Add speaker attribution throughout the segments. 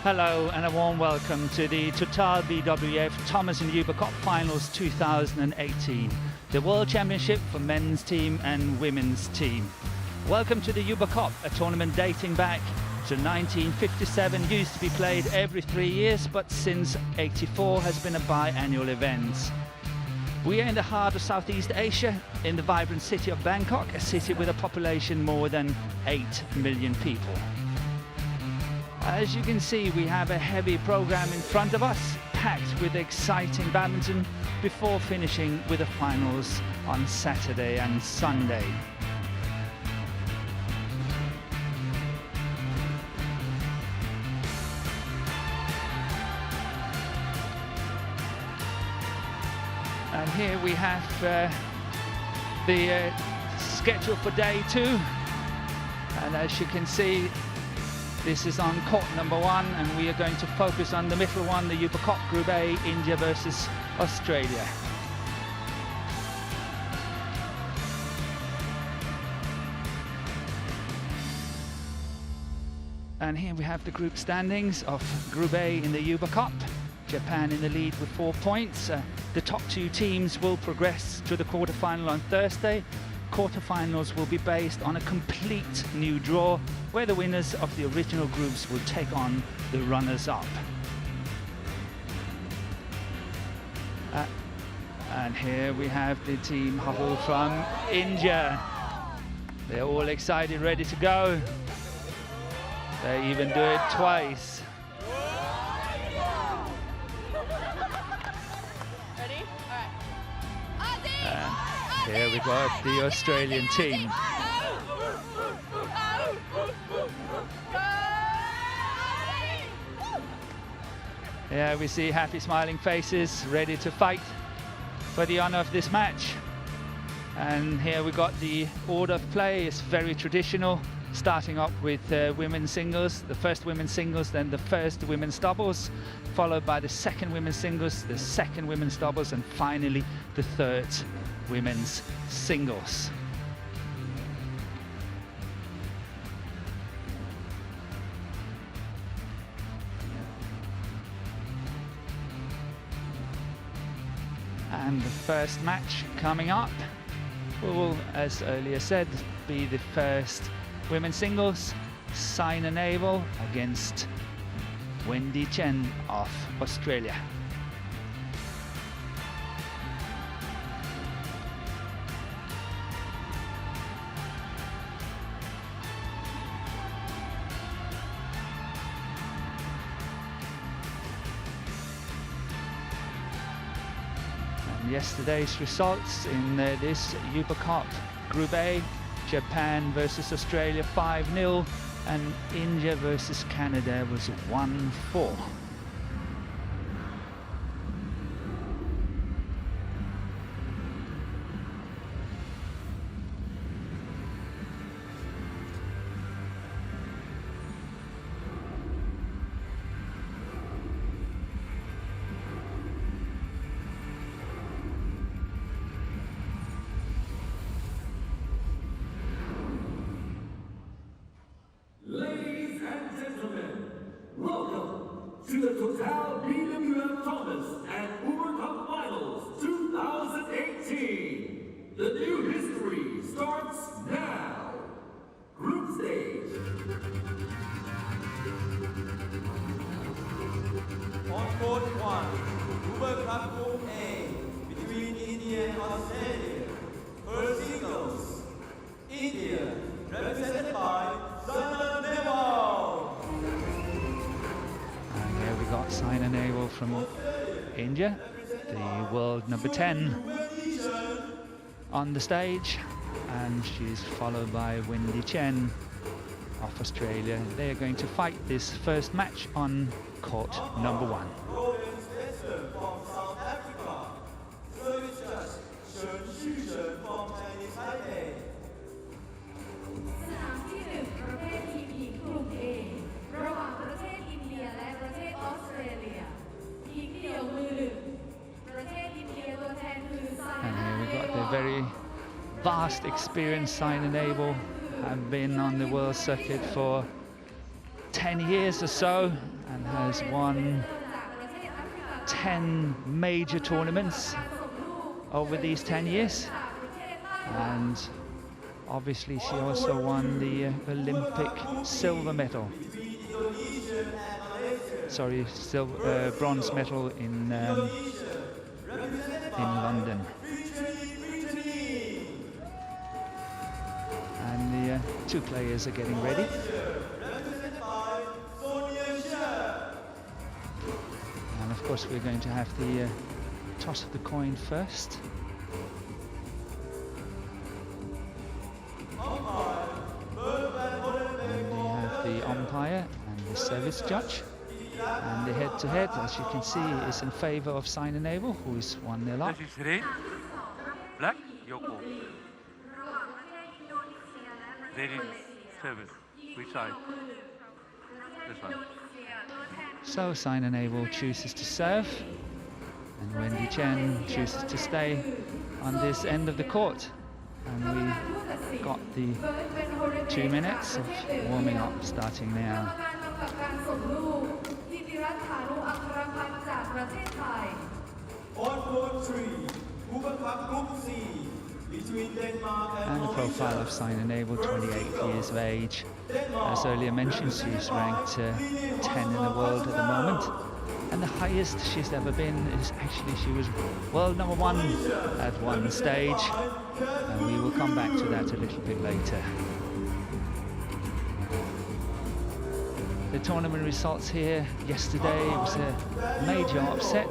Speaker 1: Hello and a warm welcome to the Total BWF Thomas and Uber Cup Finals 2018, the World Championship for men's team and women's team. Welcome to the Uber Cup, a tournament dating back to 1957, used to be played every 3 years, but since '84 has been a biannual event. We are in the heart of Southeast Asia, in the vibrant city of Bangkok, a city with a population more than 8 million people. As you can see, we have a heavy program in front of us, packed with exciting badminton, before finishing with the finals on Saturday and Sunday. And here we have the schedule for day 2, and as you can see, this is on court number 1, and we are going to focus on the middle one, the Uber Cup Group A, India versus Australia. And here we have the group standings of Group A in the Uber Cup. Japan in the lead with 4 points. The top 2 teams will progress to the quarterfinal on Thursday. Quarterfinals will be based on a complete new draw, where the winners of the original groups will take on the runners-up. And here we have the team Hsuan-Yu from India. They're all excited, ready to go. They even do it twice. Here we got the Australian team. Yeah, we see happy smiling faces, ready to fight for the honor of this match. And here we got the order of play. It's very traditional, starting up with women's singles, the first women's singles, then the first women's doubles, followed by the second women's singles, the second women's doubles, and finally the third women's singles. And the first match coming up will, as earlier said, be the first women's singles, Saina NEHWAL against Wendy CHEN of Australia. Yesterday's results in this Uber Cup Group A: Japan versus Australia 5-0, and India versus Canada was 1-4.
Speaker 2: Ladies and gentlemen, welcome to the Total BWF Thomas and Uber Cup Finals 2018. The new history starts now. Group stage.
Speaker 3: On court 1, Uber Cup Group A, between India and Australia. First singles, India, represented by Saina NEHWAL.
Speaker 1: And here we got Saina NEHWAL from India, the world number 10 on the stage, and she's followed by Wendy CHEN of Australia. They are going to fight this first match on court number 1.
Speaker 3: From South Africa, service judge Hsuan-Yu Wendy from Chinese Taipei.
Speaker 4: สนามที่ 1 ประเภททีมหญิงกลุ่ม A ระหว่างประเทศอินเดียและประเทศออสเตรเลียทีมเดี่ยวมือ 1 ประเทศอินเดียตัวแทนคือ
Speaker 1: And here we got the very vast experience Saina NEHWAL, have been on the world circuit for 10 years or so and has won 10 major tournaments over these 10 years, and obviously she also won the Olympic silver medal. Sorry, bronze medal in London. And the two players are getting ready. And of course we're going to have the toss of the coin first. And we have the umpire and the service judge. And the head-to-head, as you can see, is in favour of Saina NEHWAL, who is 1-0 up.
Speaker 5: This is red, black, Yoko. Red is service. Which side? This one.
Speaker 1: So Saina NEHWAL chooses to serve, and Wendy Chen chooses to stay on this end of the court. And we got the 2 minutes of warming up starting now.
Speaker 3: On court 3, Group C, between Denmark and
Speaker 1: the profile of Saina NEHWAL, 28 years of age. As earlier mentioned, she's ranked 10 in the world at the moment. And the highest she's ever been is actually, she was world number 1 at one stage. And we will come back to that a little bit later. The tournament results here yesterday, it was a major upset.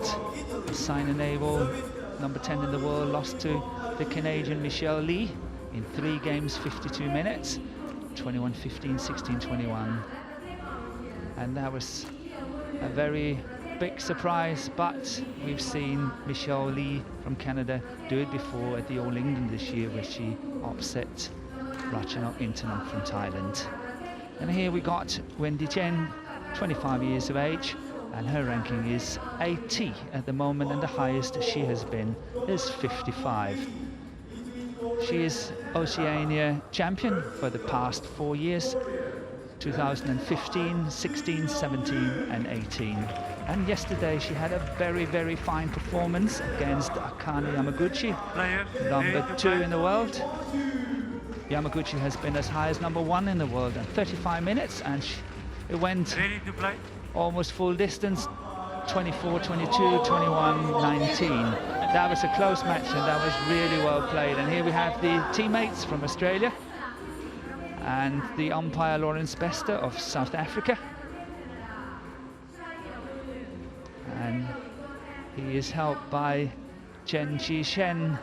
Speaker 1: Saina NEHWAL, number 10 in the world, lost to the Canadian Michelle Lee in 3 games, 52 minutes, 21-15, 16-21. And that was a very big surprise, but we've seen Michelle Lee from Canada do it before at the All England this year, where she upset Ratchanok Intanon from Thailand. And here we got Wendy Chen, 25 years of age, and her ranking is 80 at the moment, and the highest she has been is 55. She is Oceania champion for the past 4 years, 2015, 16, 17 and 18. And yesterday she had a very, very fine performance against Akane Yamaguchi, number 2 in the world. Yamaguchi has been as high as number 1 in the world at 35 minutes, and it went almost full distance, 24, 22, 21, 19. That was a close match, and that was really well played. And here we have the teammates from Australia and the umpire Lawrence Bester of South Africa. And he is helped by Chen Chi-shen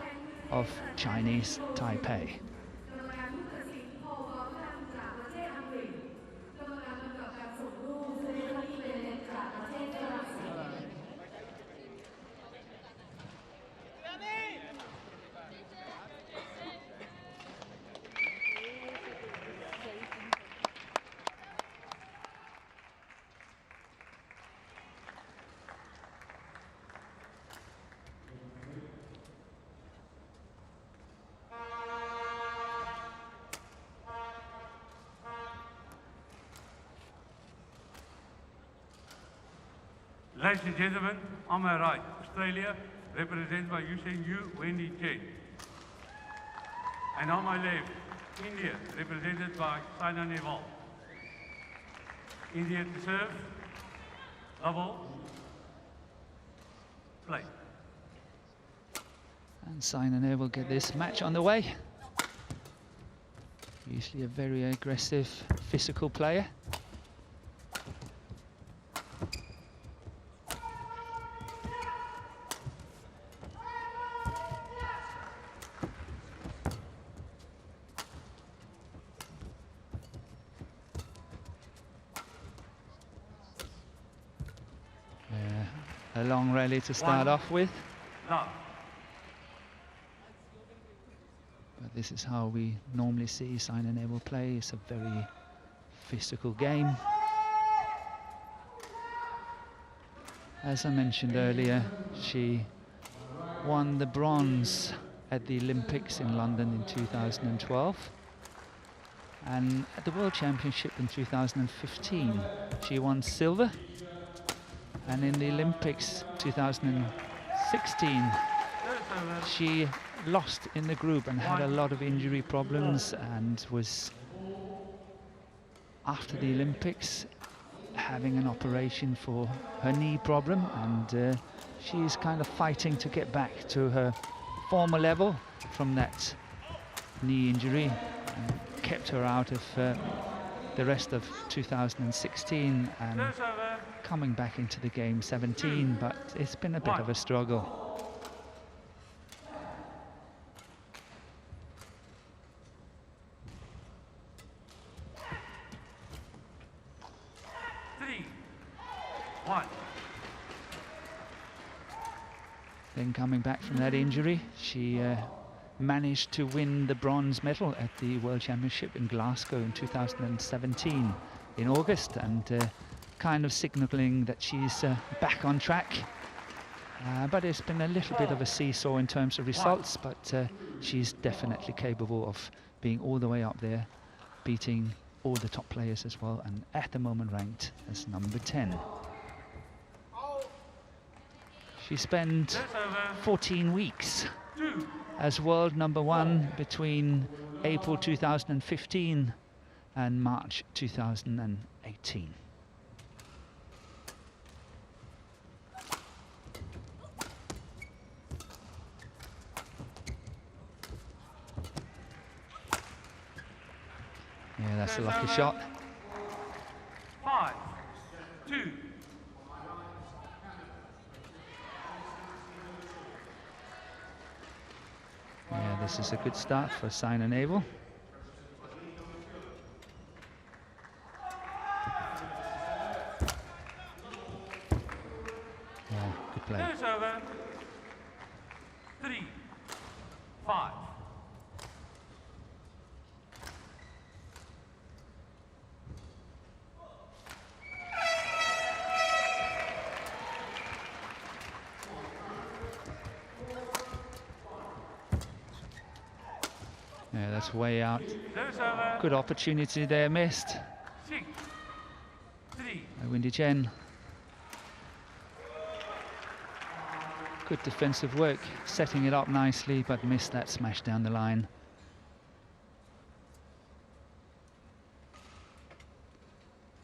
Speaker 1: of Chinese Taipei.
Speaker 5: Ladies and gentlemen, on my right, Australia, represented by Hsuan-Yu Wendy CHEN. And on my left, India, represented by Saina NEHWAL. India to serve, double, play.
Speaker 1: And Saina NEHWAL get this match on the way. Usually a very aggressive, physical player. A long rally to start off with.
Speaker 5: Love.
Speaker 1: But this is how we normally see Saina NEHWAL play. It's a very physical game. As I mentioned earlier, she won the bronze at the Olympics in London in 2012. And at the World Championship in 2015, she won silver. And in the Olympics 2016, she lost in the group and had a lot of injury problems, and was, after the Olympics, having an operation for her knee problem, and she's kind of fighting to get back to her former level from that knee injury, and kept her out of the rest of 2016 and coming back into the game 17, but it's been a bit of a struggle. Then coming back from that injury, she managed to win the bronze medal at the World Championship in Glasgow in 2017 in August, and kind of signaling that she's back on track. But it's been a little bit of a seesaw in terms of results, but she's definitely capable of being all the way up there, beating all the top players as well, and at the moment ranked as number 10. She spent 14 weeks as world number 1 between April 2015 and March 2018. Yeah, that's a lucky shot.
Speaker 5: 5-2.
Speaker 1: Yeah, this is a good start for Saina NEHWAL. Yeah, good play.
Speaker 5: Service over. 3-5.
Speaker 1: Yeah, that's way out. Good opportunity there, missed.
Speaker 5: 6-3.
Speaker 1: By Wendy CHEN. Good defensive work, setting it up nicely, but missed that smash down the line.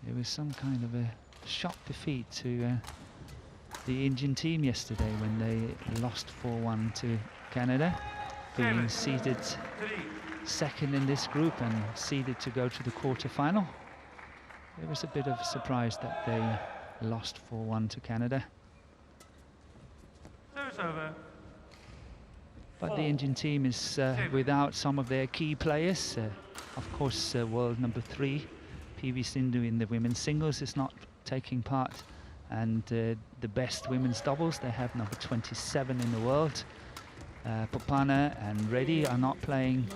Speaker 1: It was some kind of a shock defeat to the Indian team yesterday when they lost 4-1 to Canada, being seeded second in this group and seeded to go to the quarter-final. It was a bit of a surprise that they lost 4-1 to Canada. But the Indian team is without some of their key players. Of course, world number 3, PV Sindhu in the women's singles is not taking part. And the best women's doubles, they have number 27 in the world. Popana and Reddy are not playing.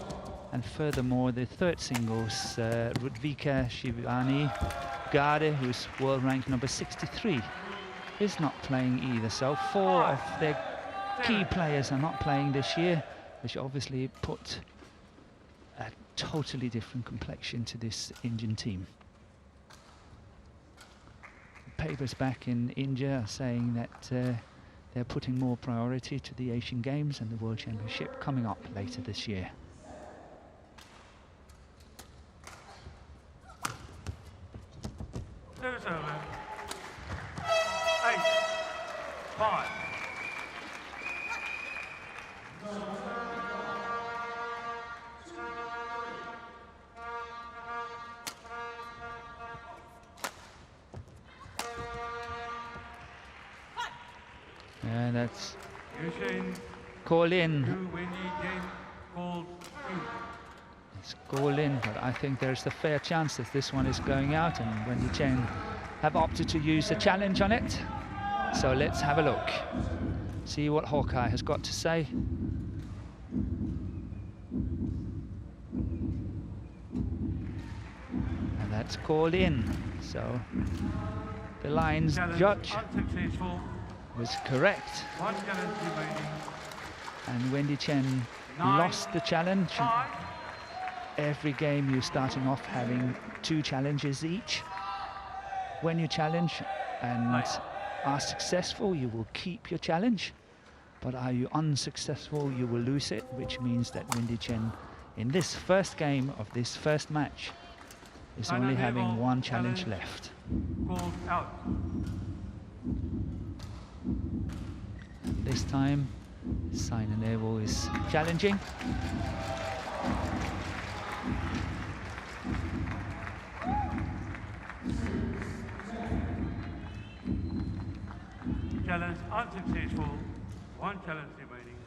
Speaker 1: And furthermore, the third singles, Rudvika Shivani Gade, who's world ranked number 63, is not playing either. So 4 of their key players are not playing this year, which obviously put a totally different complexion to this Indian team. Papers back in India are saying that they're putting more priority to the Asian Games and the World Championship coming up later this year.
Speaker 5: Service over. 8-5.
Speaker 1: And that's
Speaker 5: Hsuan-Yu
Speaker 1: call in.
Speaker 5: Wendy CHEN called in.
Speaker 1: It's call in, but I think there's a fair chance that this one is going out, and Wendy CHEN have opted to use a challenge on it. So let's have a look. See what Hawkeye has got to say. And that's called in. So the line's judge
Speaker 5: Unsuccessful.
Speaker 1: was correct.
Speaker 5: 1 challenge remaining.
Speaker 1: And Wendy CHEN
Speaker 5: 9,
Speaker 1: lost the challenge.
Speaker 5: 5.
Speaker 1: Every game you're starting off having 2 challenges each. When you challenge and are successful, you will keep your challenge. But are you unsuccessful, you will lose it, which means that Wendy Chen, in this first game of this first match, is
Speaker 5: Saina
Speaker 1: only having
Speaker 5: NEHWAL
Speaker 1: one challenge
Speaker 5: challenge.
Speaker 1: left.
Speaker 5: Called out.
Speaker 1: This time, Saina NEHWAL is challenging.
Speaker 5: Challenge unsuccessful. One challenge remaining.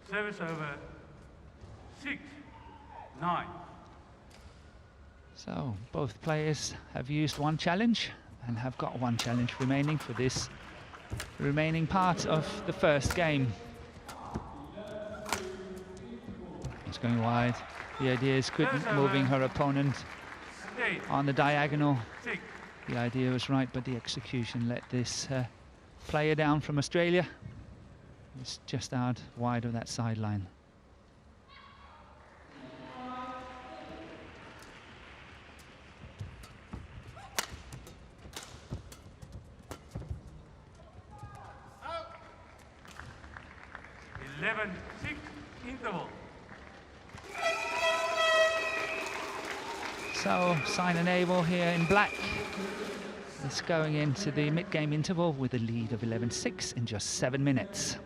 Speaker 5: Service over. 6-9.
Speaker 1: So both players have used one challenge and have got one challenge remaining for this remaining part of the first game. It's going wide. The idea is moving her opponent
Speaker 5: 8.
Speaker 1: on the diagonal.
Speaker 5: 6.
Speaker 1: The idea was right, but the execution let this player down from Australia. It's just out wide of that sideline.
Speaker 5: Interval.
Speaker 1: So Saina NEHWAL here in black is going into the mid-game interval with a lead of 11-6 in just 7 minutes.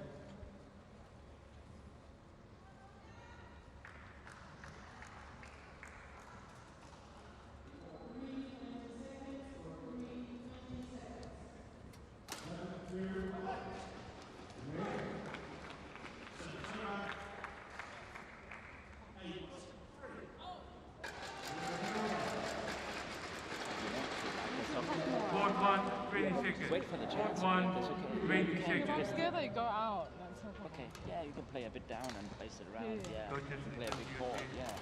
Speaker 6: Wait for the chance.
Speaker 5: Court 1,
Speaker 6: That's okay.
Speaker 5: 20 seconds.
Speaker 7: I'm scared that you go out. That's no problem.
Speaker 6: Okay, yeah, you can play a bit down and place it around.
Speaker 7: Yeah.
Speaker 6: Yeah,
Speaker 5: Coach,
Speaker 6: you can play a big
Speaker 5: you-
Speaker 6: court. Yeah,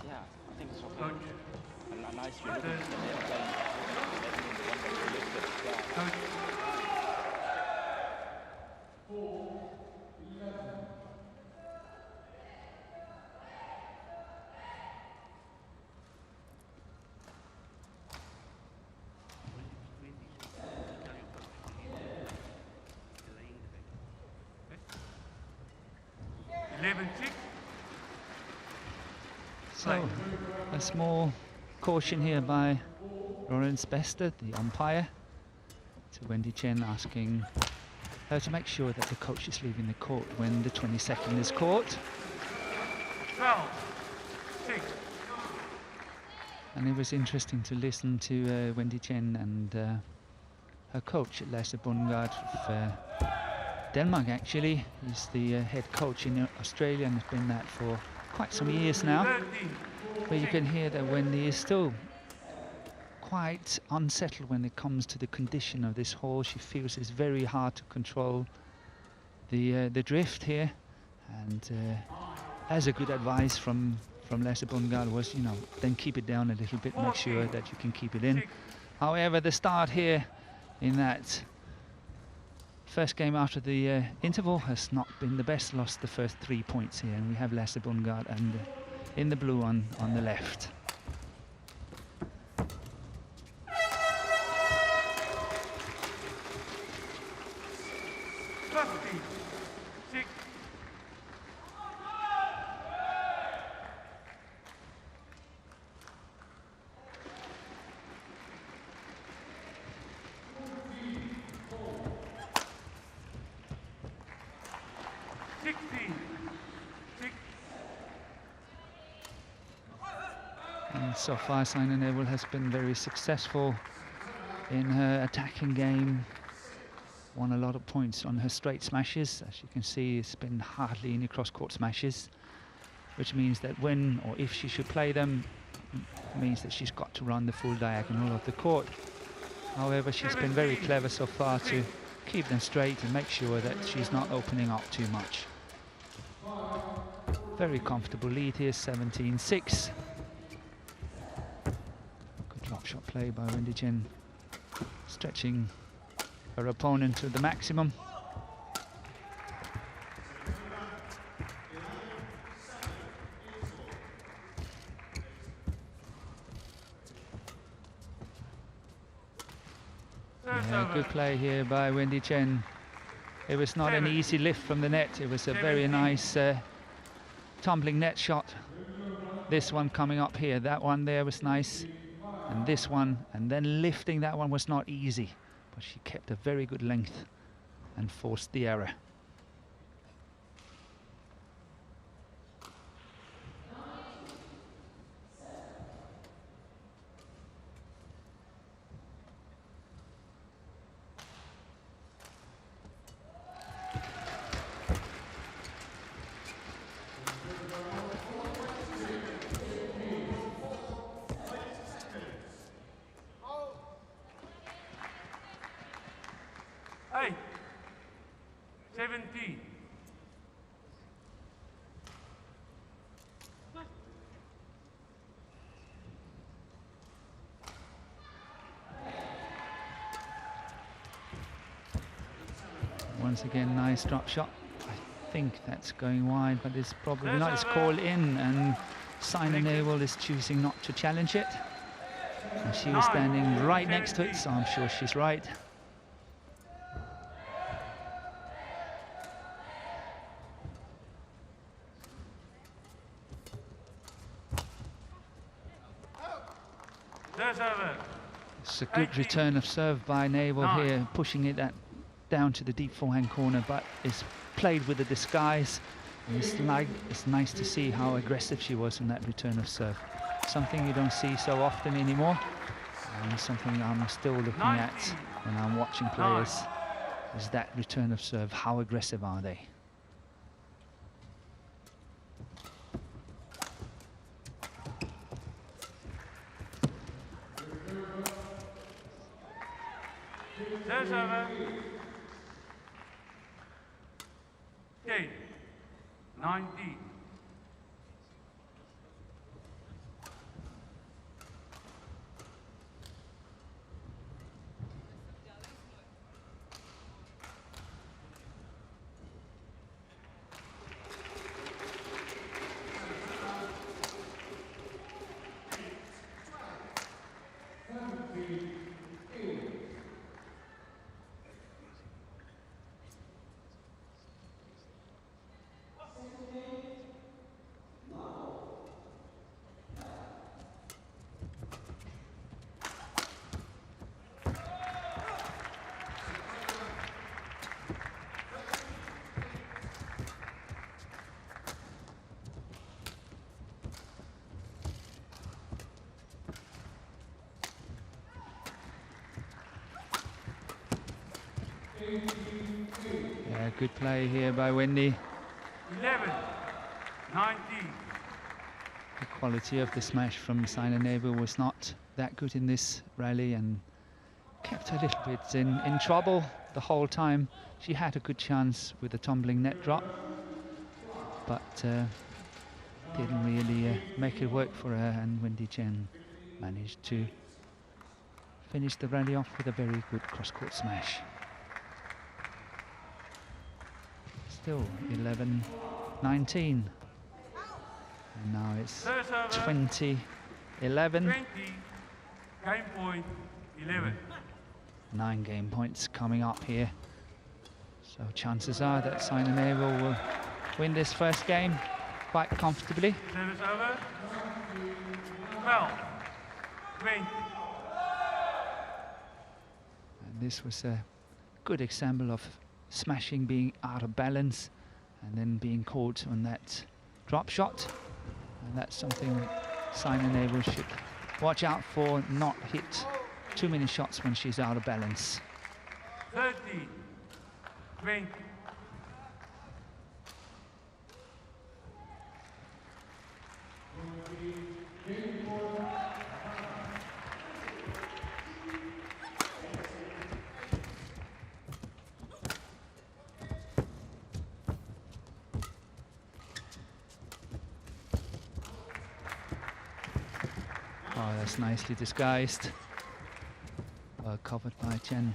Speaker 6: yeah, I think it's okay.
Speaker 5: Coach,
Speaker 6: A nice you're looking at them playing.
Speaker 5: coach,
Speaker 1: So a small caution here by Lawrence Bester, the umpire, to Wendy Chen, asking her to make sure that the coach is leaving the court when the 22nd is caught.
Speaker 5: 12, 6.
Speaker 1: And it was interesting to listen to Wendy Chen and her coach, Lasse Bundgaard of Denmark, actually. He's the head coach in Australia and has been that for quite some years now.
Speaker 5: 13.
Speaker 1: But you can hear that Wendy is still quite unsettled when it comes to the condition of this hole. She feels it's very hard to control the drift here, and as a good advice from Lasse Bundgaard was, you know, then keep it down a little bit, make sure that you can keep it in. However, the start here in that first game after the interval has not been the best. Lost the first 3 points here, and we have Lasse Bundgaard and in the blue on the left. And so far, Saina NEHWAL has been very successful in her attacking game. Won a lot of points on her straight smashes. As you can see, it's been hardly any cross-court smashes, which means that when or if she should play them, means that she's got to run the full diagonal of the court. However, she's been very clever so far to keep them straight and make sure that she's not opening up too much. Very comfortable lead here, 17-6. Good lock shot play by Wendy Chen, stretching her opponent to the maximum. good play here by Wendy Chen. It was not an easy lift from the net. It was a very nice tumbling net shot. This one coming up here, that one there was nice. And this one, and then lifting that one was not easy. But she kept a very good length and forced the error.
Speaker 5: Hey, 17.
Speaker 1: Once again, nice drop shot. I think that's going wide, but it's probably not. It's called in, and Saina NEHWAL is choosing not to challenge it. And she was standing right next to it, so I'm sure she's right. It's a good return of serve by NEHWAL here, pushing it down to the deep forehand corner, but it's played with a disguise. And it's nice to see how aggressive she was in that return of serve. Something you don't see so often anymore, and something I'm still looking at when I'm watching players, is that return of serve. How aggressive are they?
Speaker 5: Okay, 19.
Speaker 1: Yeah, good play here by Wendy.
Speaker 5: 11, 19.
Speaker 1: The quality of the smash from Saina NEHWAL was not that good in this rally, and kept her a little bit in trouble the whole time. She had a good chance with the tumbling net drop, but didn't really make it work for her, and Wendy Chen managed to finish the rally off with a very good cross-court smash. Still 11-19, and now it's 20-11.
Speaker 5: 20, game point 11.
Speaker 1: 9 game points coming up here, so chances are that Saina NEHWAL will win this first game quite comfortably.
Speaker 5: Service over. 12, 20.
Speaker 1: And this was a good example of smashing being out of balance and then being caught on that drop shot, and that's something Saina NEHWAL should watch out for, not hit too many shots when she's out of balance.
Speaker 5: 30, 20.
Speaker 1: Oh, that's nicely disguised. Well covered by Chen.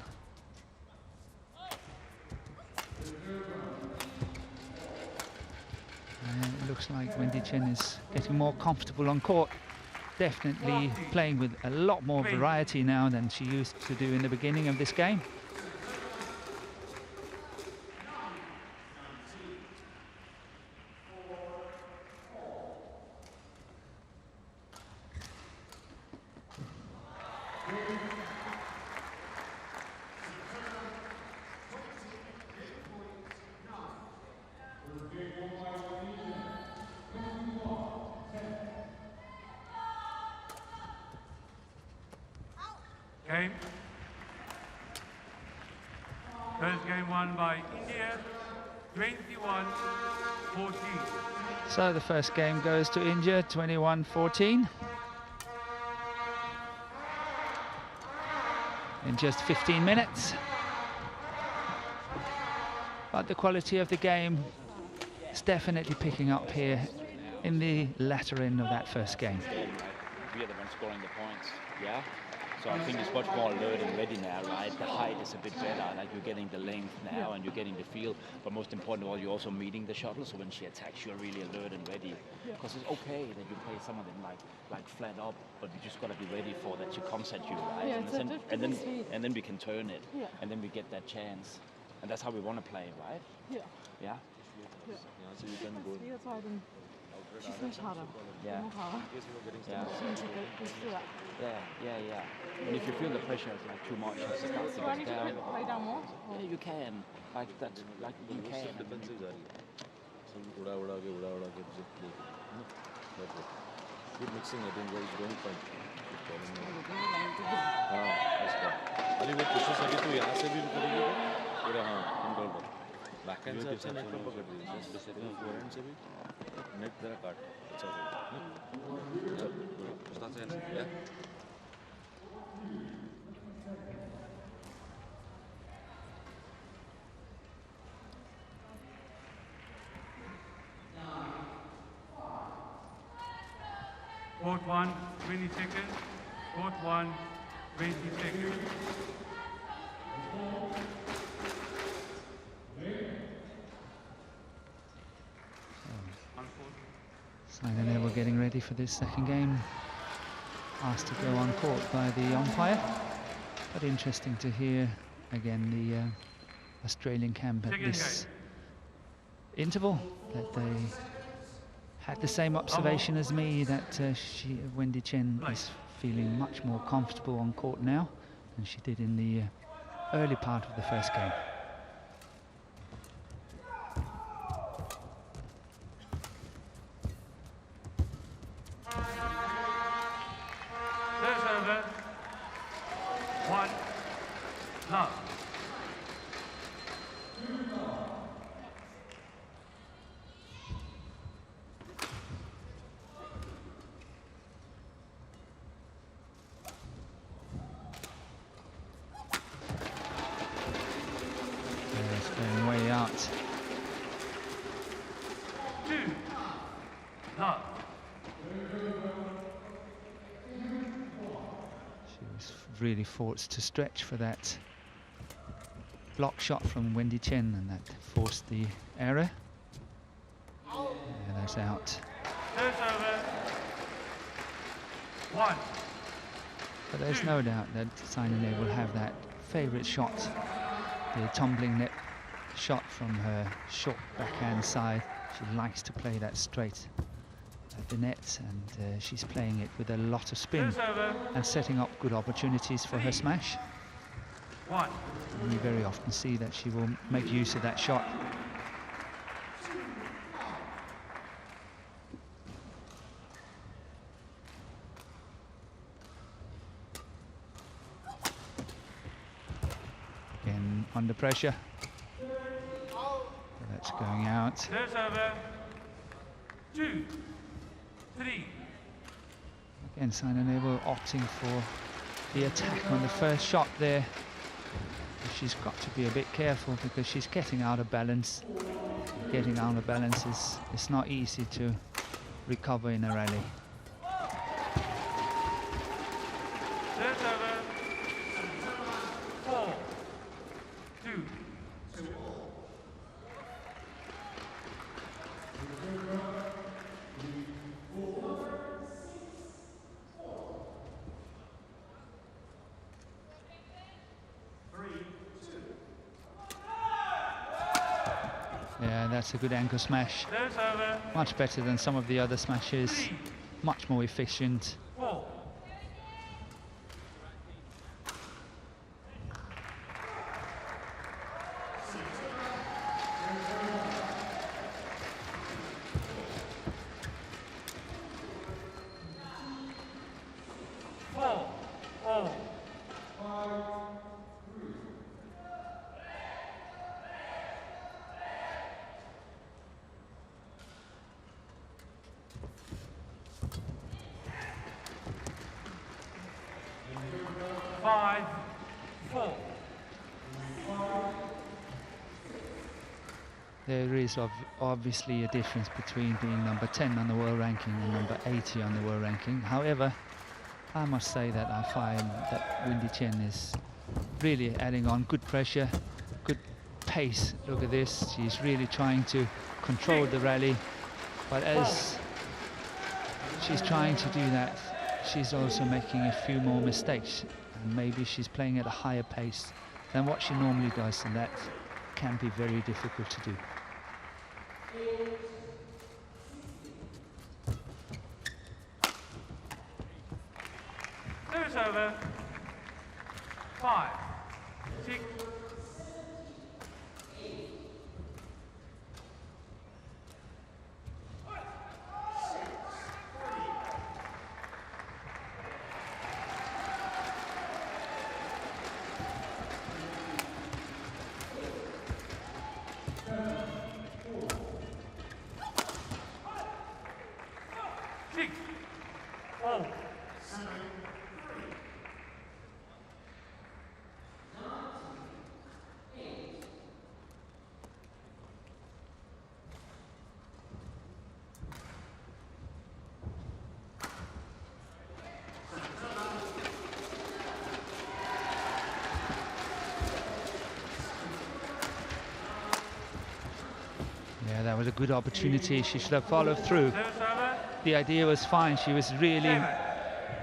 Speaker 1: And it looks like Wendy Chen is getting more comfortable on court. Definitely playing with a lot more variety now than she used to do in the beginning of this game.
Speaker 5: game. First game won by India, 21-14.
Speaker 1: So the first game goes to India, 21-14. In just 15 minutes. But the quality of the game is definitely picking up here in the latter end of that first game.
Speaker 6: We are the ones scoring the points, yeah? So I think it's much more alert and ready now, right? The height is a bit better, like you're getting the length now and you're getting the feel, but most important of all, you're also meeting the shuttle, so when she attacks, you're really alert and ready. Because it's okay that you play some of them like flat up, but you just gotta be ready for that she comes at you, right?
Speaker 7: Yeah,
Speaker 6: and then we can turn it, and then we get that chance. And that's how we want to play, right?
Speaker 7: Yeah.
Speaker 6: Yeah?
Speaker 7: Yeah.
Speaker 6: So you can go.
Speaker 7: She's much harder.
Speaker 6: Yeah. Yeah. Yeah. And if you feel the pressure is like too much, it starts to
Speaker 7: Do I need
Speaker 6: go
Speaker 7: to
Speaker 6: down.
Speaker 7: play down more?
Speaker 6: Yeah, you can. Like that. Like you can.
Speaker 8: Good mixing, I think is going fine. अरे वो कोशिश अभी तो यहाँ से भी करेंगे पूरा हाँ कंट्रोल कर बैकएंड से अच्छा नेट पर पकड़ रही है जस्ट फोरहैंड से भी नेट जरा काट अच्छा चल उस्ताद से या
Speaker 5: Court 1, 20 seconds. Court 1, 20 seconds.
Speaker 1: Saina NEHWAL getting ready for this second game. Asked to go on court by the umpire. But interesting to hear again the Australian camp at this interval that they had the same observation as me, that Wendy Chen is feeling much more comfortable on court now than she did in the early part of the first game.
Speaker 5: First over. 1 love.
Speaker 1: It's going way out.
Speaker 5: 2 love.
Speaker 1: She was really forced to stretch for that block shot from Wendy Chen, and that forced the error. Yeah, that's out.
Speaker 5: First over. 1.
Speaker 1: But there's no doubt that Saina NEHWAL will have that favourite shot, the tumbling net shot from her short backhand side. She likes to play that straight at the net, and she's playing it with a lot of spin
Speaker 5: First over.
Speaker 1: and setting up good opportunities for her smash.
Speaker 5: 1.
Speaker 1: And we very often see that she will make use of that shot. Again, under pressure. That's going out.
Speaker 5: First over. 2, 3.
Speaker 1: Again, Saina NEHWAL opting for the attack on the first shot there. She's got to be a bit careful because she's getting out of balance. Getting out of balance is it's not easy to recover in a rally.
Speaker 5: First over. 4, 2.
Speaker 1: Yeah, that's a good ankle smash.
Speaker 5: First over.
Speaker 1: Much better than some of the other smashes.
Speaker 5: 3,
Speaker 1: Much more efficient.
Speaker 5: 4.
Speaker 1: There is obviously a difference between being number 10 on the world ranking and number 80 on the world ranking. However, I must say that I find that Wendy Chen is really adding on good pressure, good pace. Look at this, she's really trying to control the rally, but as she's trying to do that, she's also making a few more mistakes, and maybe she's playing at a higher pace than what she normally does, and that can be very difficult to do.
Speaker 5: Service over. 5, 6.
Speaker 1: That was a good opportunity. She should have followed through. The idea was fine. She was really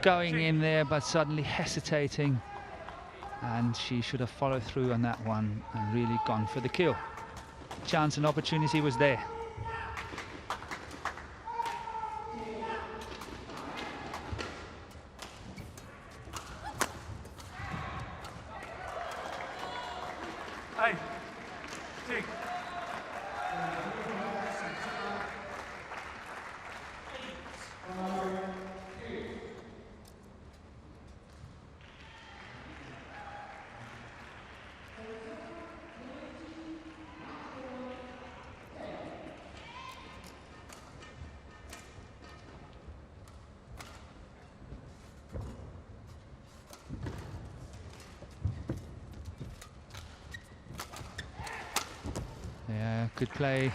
Speaker 1: going in there, but suddenly hesitating. And she should have followed through on that one and really gone for the kill. Chance and opportunity was there. Yeah, good play.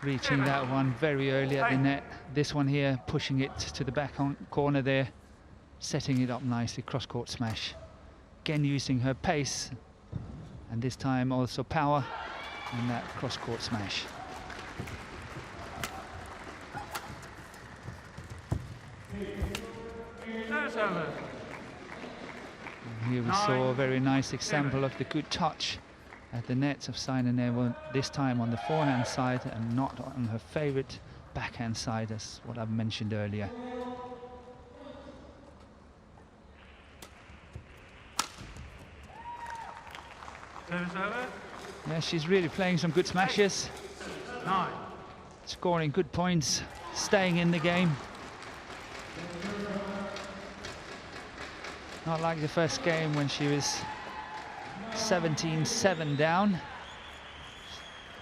Speaker 1: Reaching that one very early at the net. This one here, pushing it to the back corner there, setting it up nicely, cross-court smash. Again, using her pace, and this time also power, and that cross-court smash. And here we saw a very nice example of the good touch at the net of Saina NEHWAL, this time on the forehand side and not on her favorite backhand side, as what I've mentioned earlier.
Speaker 5: Service over.
Speaker 1: Yeah, she's really playing some good smashes.
Speaker 5: 9.
Speaker 1: Scoring good points, staying in the game. Not like the first game when she was 17-7 down.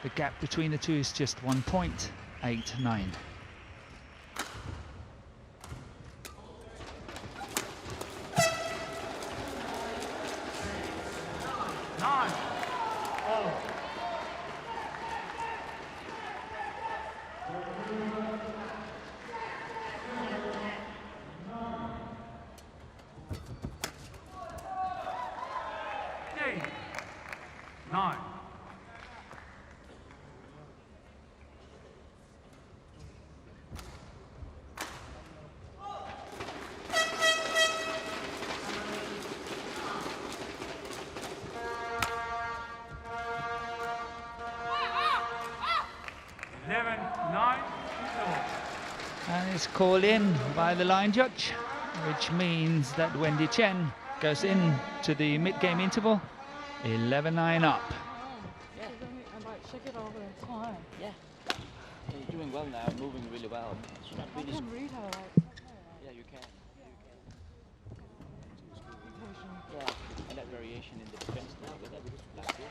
Speaker 1: The gap between the two is just 1.89.
Speaker 5: 9. Oh. Nine.
Speaker 1: And it's called in by the line judge, which means that Wendy Chen goes in to the mid-game interval, 11-9 up.
Speaker 7: Yeah. I might check it over there. Fine.
Speaker 6: Yeah. You're doing well now, moving really well. She's not
Speaker 7: I
Speaker 6: really.
Speaker 7: can read her.
Speaker 6: Yeah, you can. Yeah, and that variation in the defense now with that last year.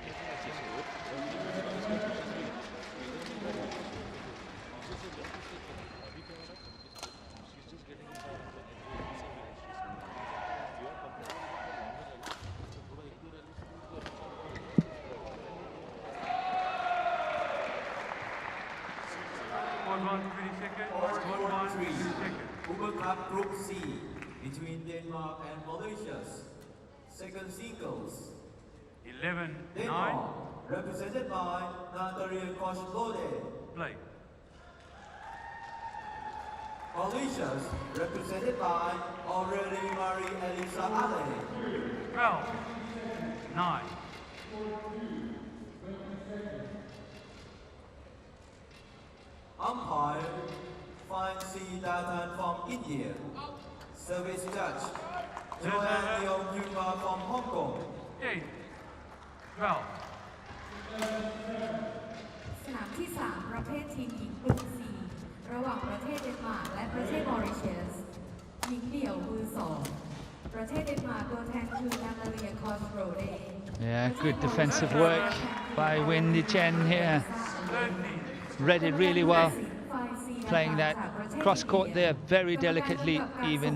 Speaker 3: women's singles.
Speaker 5: 11-9.
Speaker 3: Denmark, represented by Natalia Koch-Lode.
Speaker 5: Play.
Speaker 3: Mauritius, represented by Aurélie Marie-Elisa Ale.
Speaker 5: 12-9.
Speaker 3: Umpire, Fancy Datan from India. Service judge, Joanne Leong Yuma from Hong Kong.
Speaker 5: 8-12.
Speaker 4: สนามที่ 3 ประเภททีมหญิงกลุ่ม 4 ระหว่างประเทศเดนมาร์กและประเทศมอริเชียสหญิงเดี่ยวมือ 2 ประเทศเดนมาร์กตัวแทนคือนาตาเลีย คอสโรเด
Speaker 1: Yeah, good defensive work by Wendy CHEN here. Read it really well. Playing that cross court there very delicately, even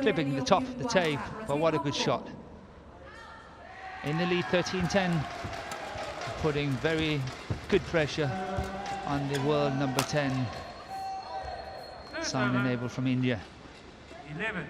Speaker 1: clipping the top of the tape. But what a good shot. In the lead, 13-10, putting very good pressure on the world number 10, Saina NEHWAL from India.
Speaker 5: 11-13.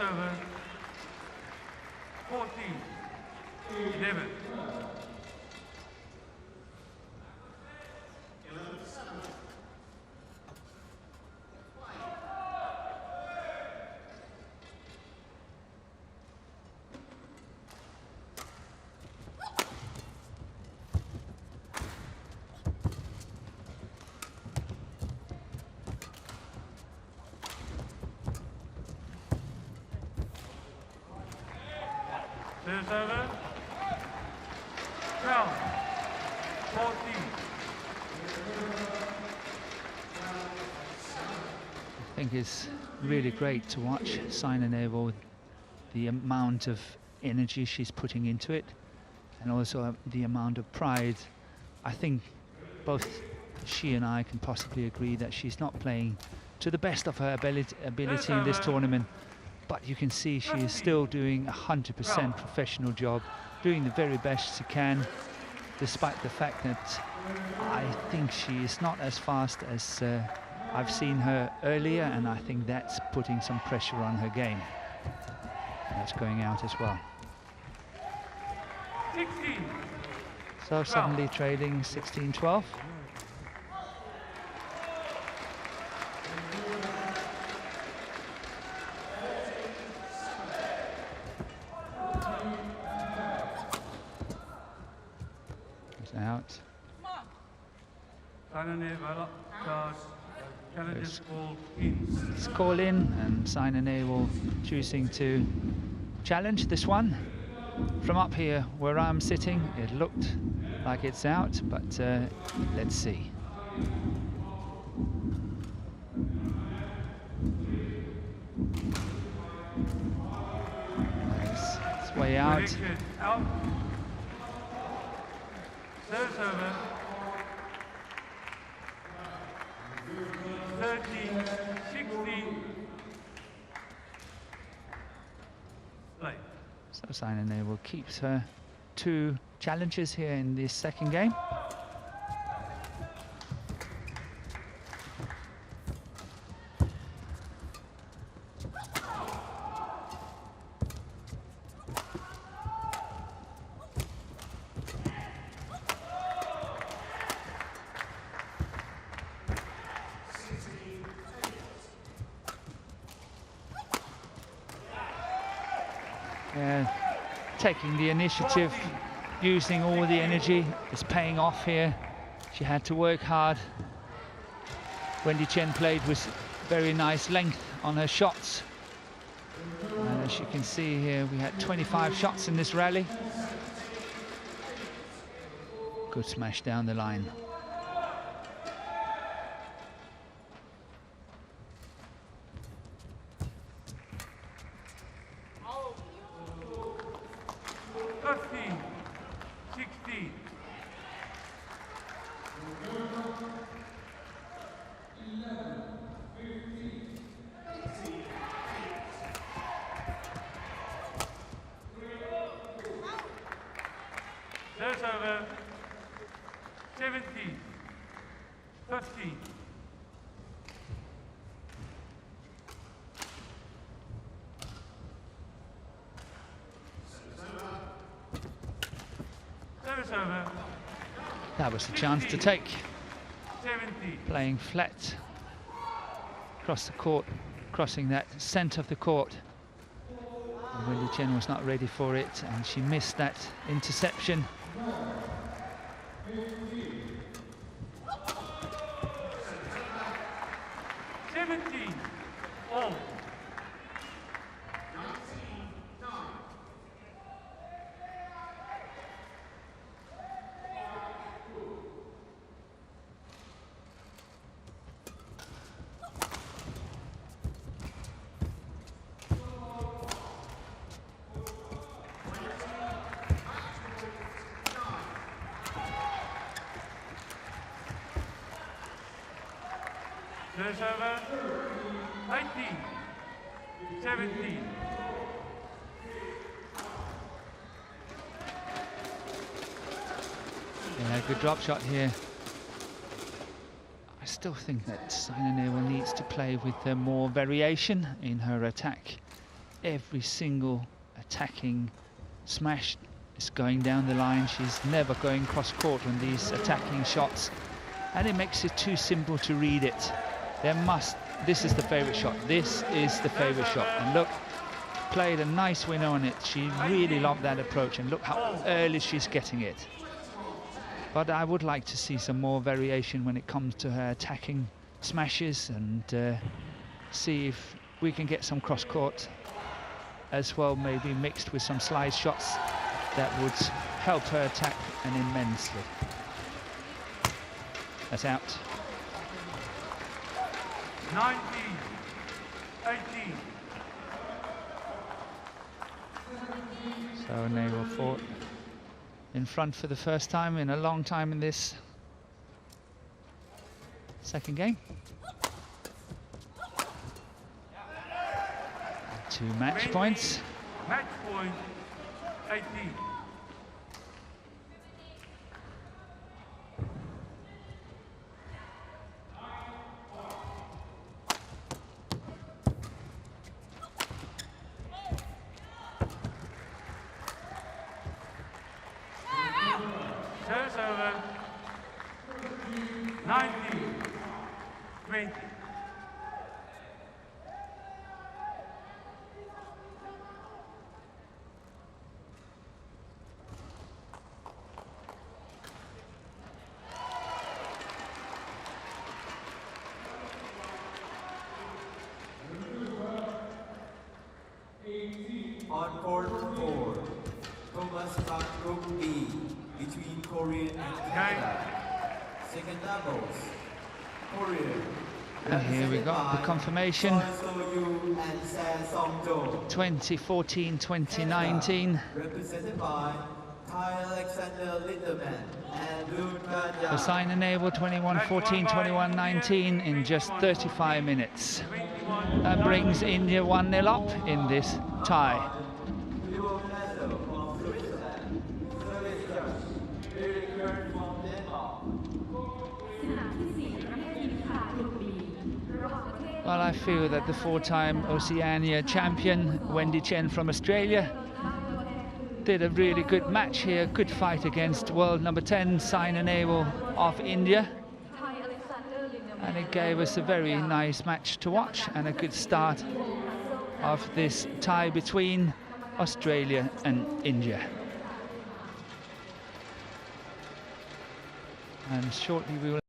Speaker 5: Over 14-11. Service over. 12-14.
Speaker 1: I think it's really great to watch Saina NEHWAL, the amount of energy she's putting into it, and also the amount of pride. I think both she and I can possibly agree that she's not playing to the best of her ability in this tournament, but you can see she is still doing 100% professional job, doing the very best she can, despite the fact that I think she is not as fast as I've seen her earlier, and I think that's putting some pressure on her game. That's going out as well.
Speaker 5: 16.
Speaker 1: So suddenly trading 16-12. Out.
Speaker 5: Saina NEHWAL challenges call in.
Speaker 1: It's call in, and Saina NEHWAL choosing to challenge this one. From up here where I'm sitting, it looked like it's out, but let's see. It's way out.
Speaker 5: Service over. 13-16. Play.
Speaker 1: So Saina NEHWAL keeps her 2 challenges here in this second game. Taking the initiative, using all the energy, is paying off here. She had to work hard. Wendy CHEN played with very nice length on her shots. And as you can see here, we had 25 shots in this rally. Good smash down the line.
Speaker 5: 17, 15. Service over.
Speaker 1: That was the chance to take.
Speaker 5: 17.
Speaker 1: Playing flat across the court, crossing that centre of the court. And Wendy Chen was not ready for it, and she missed that interception.
Speaker 5: 17. All. Service over. 18, 17.
Speaker 1: Yeah, good drop shot here. I still think that Saina NEHWAL needs to play with more variation in her attack. Every single attacking smash is going down the line. She's never going cross court on these attacking shots, and it makes it too simple to read it. This is the favourite shot. This is the favourite shot. And look, played a nice winner on it. She really loved that approach, and look how early she's getting it. But I would like to see some more variation when it comes to her attacking smashes, and see if we can get some cross court as well, maybe mixed with some slide shots that would help her attack and immensely. That's out.
Speaker 5: 19, 18.
Speaker 1: So NEHWAL fought in front for the first time in a long time in this second game. 2 match points.
Speaker 5: Match point, 18. Service over. 19, 20.
Speaker 3: On court 4, Thomas Park Group B, between Korean and Canada. Second doubles, Korean.
Speaker 1: And here we got the confirmation.
Speaker 3: Hsuan-Yu and Song
Speaker 1: 2014, 2019.
Speaker 3: represented by Thai Alexander Lindemann and Lunkan
Speaker 1: For Saina NEHWAL 21-14, 21-19 in just 35 minutes. That brings India 1-0 up in this tie. Well, I feel that the 4-time Oceania champion Wendy Chen from Australia did a really good match here, good fight against world number 10 Saina NEHWAL of India, and it gave us a very nice match to watch and a good start of this tie between Australia and India. And shortly we will